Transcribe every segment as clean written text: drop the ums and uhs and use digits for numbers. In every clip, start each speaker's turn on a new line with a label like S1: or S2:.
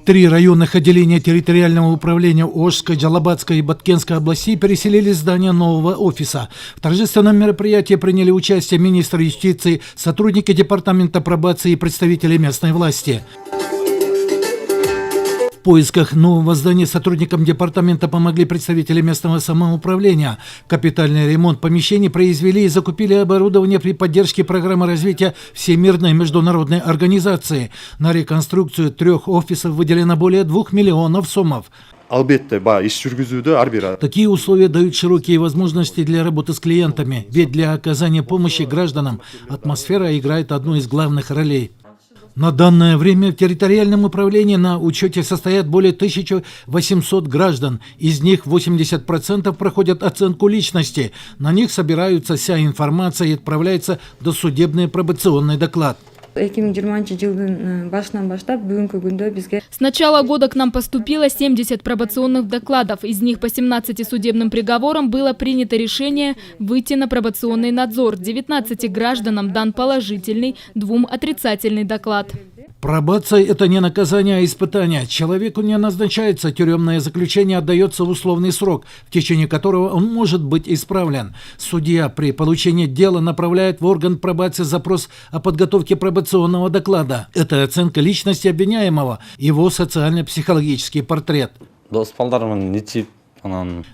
S1: 3 районных отделения территориального управления Ошской, Джалабадской и Баткенской областей переселили здание нового офиса. В торжественном мероприятии приняли участие министр юстиции, сотрудники департамента пробации и представители местной власти. В поисках нового здания сотрудникам департамента помогли представители местного самоуправления. Капитальный ремонт помещений произвели и закупили оборудование при поддержке программы развития Всемирной международной организации. На реконструкцию 3 офисов выделено более 2 миллионов сомов. Такие условия дают широкие возможности для работы с клиентами, ведь для оказания помощи гражданам атмосфера играет одну из главных ролей. На данное время в территориальном управлении на учете состоят более 1800 граждан. Из них 80% проходят оценку личности. На них собирается вся информация и отправляется досудебный пробационный доклад.
S2: С начала года к нам поступило 70 пробационных докладов. Из них по 17 судебным приговорам было принято решение выйти на пробационный надзор. 19 гражданам дан положительный, 2 отрицательный доклад.
S1: Пробация – это не наказание, а испытание. Человеку не назначается тюремное заключение, отдается условный срок, в течение которого он может быть исправлен. Судья при получении дела направляет в орган пробации запрос о подготовке пробационного доклада. Это оценка личности обвиняемого, его социально-психологический портрет.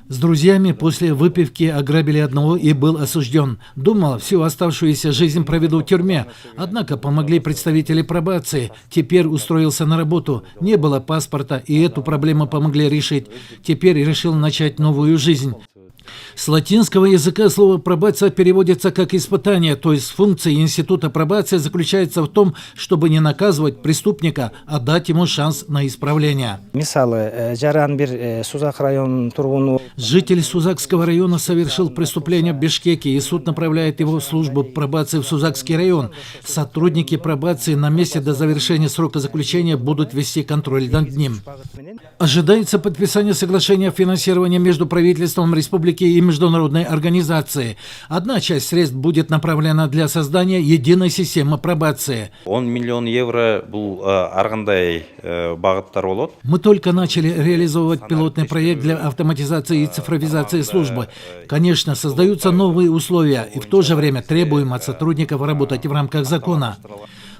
S1: С друзьями после выпивки ограбили одного и был осужден. Думал, всю оставшуюся жизнь проведу в тюрьме. Однако помогли представители пробации. Теперь устроился на работу. Не было паспорта, и эту проблему помогли решить. Теперь решил начать новую жизнь. С латинского языка слово «пробация» переводится как «испытание», то есть функция института пробации заключается в том, чтобы не наказывать преступника, а дать ему шанс на исправление. Житель Сузакского района совершил преступление в Бишкеке, и суд направляет его в службу пробации в Сузакский район. Сотрудники пробации на месте до завершения срока заключения будут вести контроль над ним. Ожидается подписание соглашения о финансировании между правительством республики и международной организацией. Одна часть средств будет направлена для создания единой системы пробации.
S3: 10 миллион евро был аргандай багаттар болот.
S1: Мы только начали реализовывать пилотный проект для автоматизации и цифровизации службы. Конечно, создаются новые условия, и в то же время требуем от сотрудников работать в рамках закона.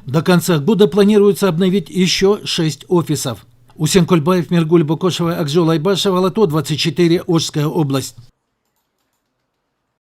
S1: До конца года планируется обновить еще 6 офисов. Усен Кольбаев, Миргуль Бокошева, Акжол Айбашева, Лото 24, Ошская область.